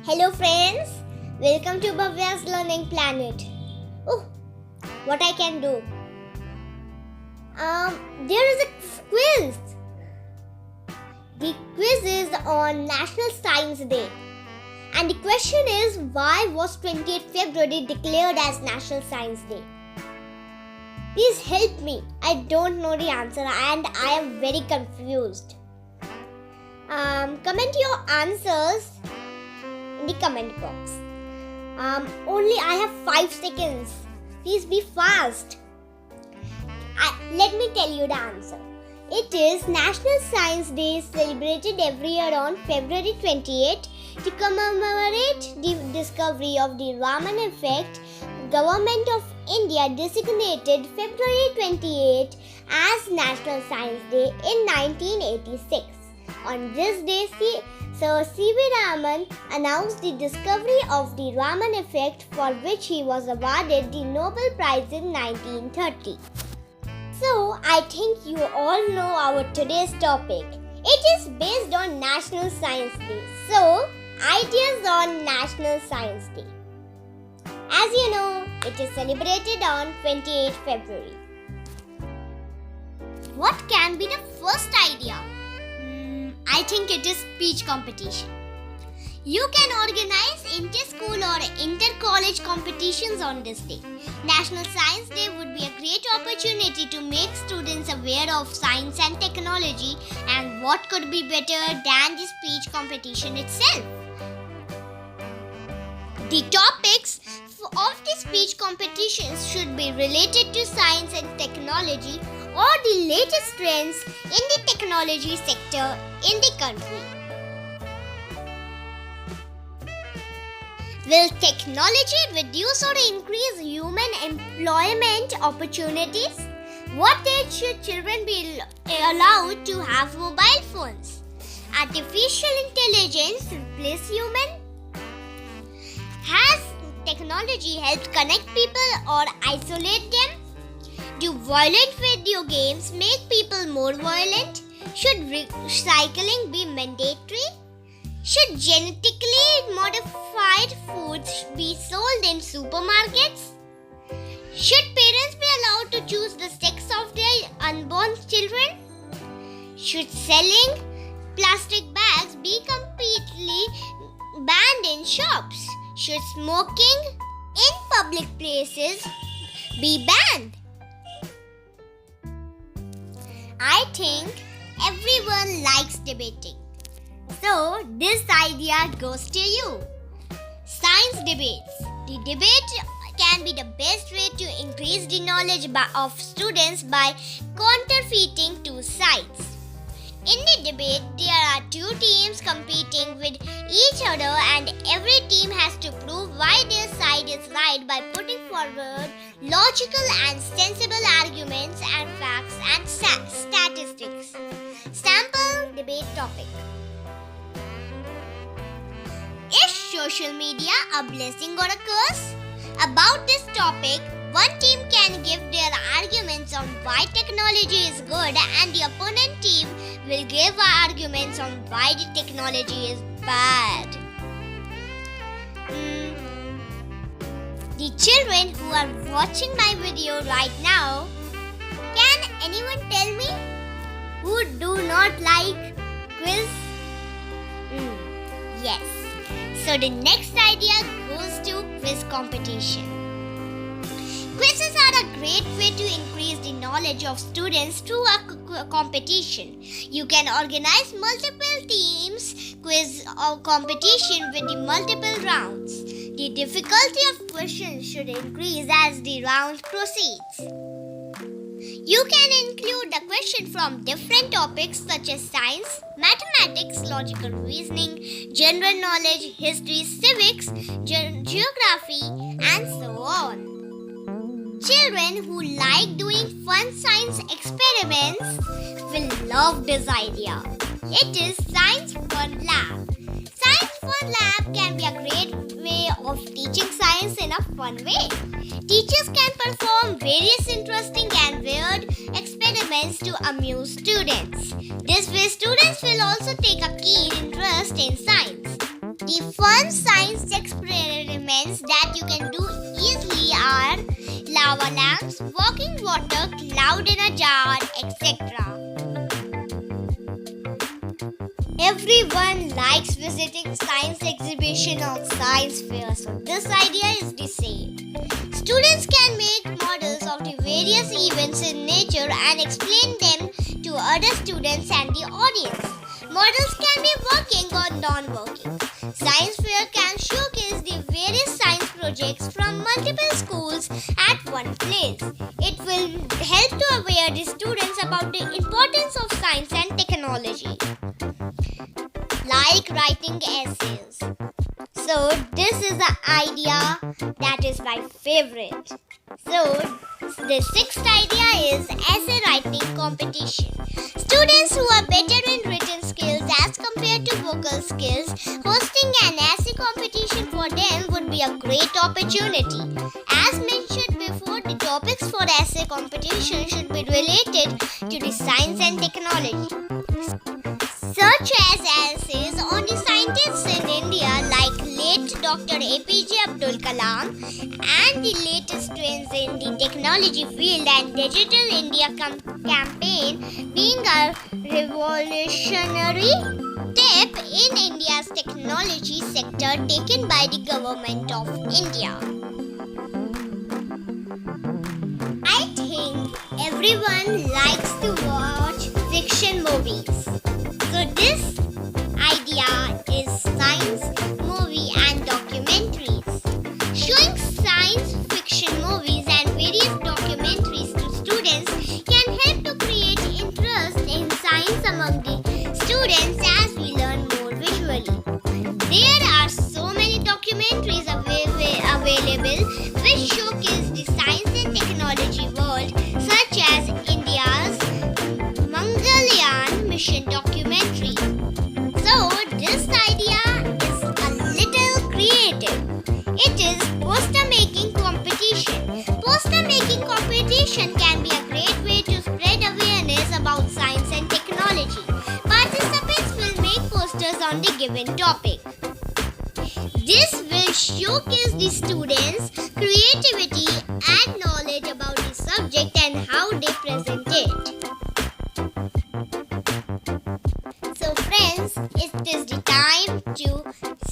Hello friends, welcome to Bhavya's Learning Planet. Oh, what I can do? There is a quiz. The quiz is on National Science Day. And the question is, why was 28th February declared as National Science Day? Please help me. I don't know the answer and I am very confused. Comment your answers in the comment box. Only I have 5 seconds. Please be fast. Let me tell you the answer. It is National Science Day, celebrated every year on February 28 to commemorate the discovery of the Raman effect. Government of India designated February 28 as National Science Day in 1986. On this day, Sir C.V. Raman announced the discovery of the Raman effect, for which he was awarded the Nobel Prize in 1930. So, I think you all know our today's topic. It is based on National Science Day. So, ideas on National Science Day. As you know, it is celebrated on 28th February. What can be the first idea? I think it is speech competition. You can organize inter-school or inter-college competitions on this day. National Science Day would be a great opportunity to make students aware of science and technology, and what could be better than the speech competition itself? The topics of the speech competitions should be related to science and technology or the latest trends in the technology sector in the country. Will technology reduce or increase human employment opportunities? What age should children be allowed to have mobile phones? Artificial intelligence replace human? Has technology helped connect people or isolate them? Do violent video games make people more violent? Should recycling be mandatory? Should genetically modified foods be sold in supermarkets? Should parents be allowed to choose the sex of their unborn children? Should selling plastic bags be completely banned in shops? Should smoking in public places be banned? I think everyone likes debating. So, this idea goes to you. Science debates. The debate can be the best way to increase the knowledge of students by counterfeiting two sides. In the debate, there are two teams competing with each other, and every team has to prove why their side is right by putting forward logical and sensible arguments and facts and statistics. Sample debate topic. Is social media a blessing or a curse? About this topic, one team can give their arguments on why technology is good, and the opponent team will give arguments on why the technology is bad. The children who are watching my video right now, can anyone tell me who do not like quiz? Yes. So the next idea goes to quiz competition. Quizzes are a great way to increase the knowledge of students through a competition. You can organize multiple teams quiz or competition with the multiple rounds. The difficulty of questions should increase as the round proceeds. You can include a question from different topics such as science, mathematics, logical reasoning, general knowledge, history, civics, geography, and so on. Children who like doing fun science experiments will love this idea. It is Science Fun Lab. Science Fun Lab can be a great way of teaching science in a fun way. Teachers can perform various interesting and weird experiments to amuse students. This way, students will also take a keen interest in science. The fun science experiments that you can do easily are lava lamps, working water, cloud in a jar, etc. Everyone likes visiting science exhibition or science fair, so this idea is the same. Students can make models of the various events in nature and explain them to other students and the audience. Models can be working or non-working. Science fair can showcase the various science projects from multiple schools at one place. It will help to aware the students about the importance of science and technology, like writing essays. So this is the idea that is my favorite. So the sixth idea is essay writing competition. Students who are better in written skills as compared to vocal skills, hosting an essay competition for them would be a great opportunity. As mentioned before, the topics for essay competition should be related to the science and technology, such as essays on the scientists in India like late Dr. APJ Abdul Kalam and the latest trends in the technology field and Digital India campaign being a revolutionary step in India's technology sector taken by the government of India. I think everyone likes to watch fiction movies. So this idea is science movie and documentaries. Showing science fiction movies and various documentaries to students can help to create interest in science among the students as we learn more visually. There are so many documentaries available which showcase the science and technology world, such as India's Mangalyaan mission documentary. So this idea is a little creative. It is poster making competition. Poster making competition can be a great way to spread awareness about science and technology. Participants will make posters on the given topic. This will showcase the students' creativity and knowledge about the subject and how they present it. So friends, it is the time to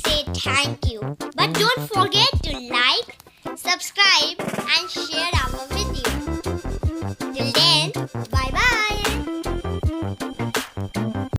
say thank you. But don't forget to like, subscribe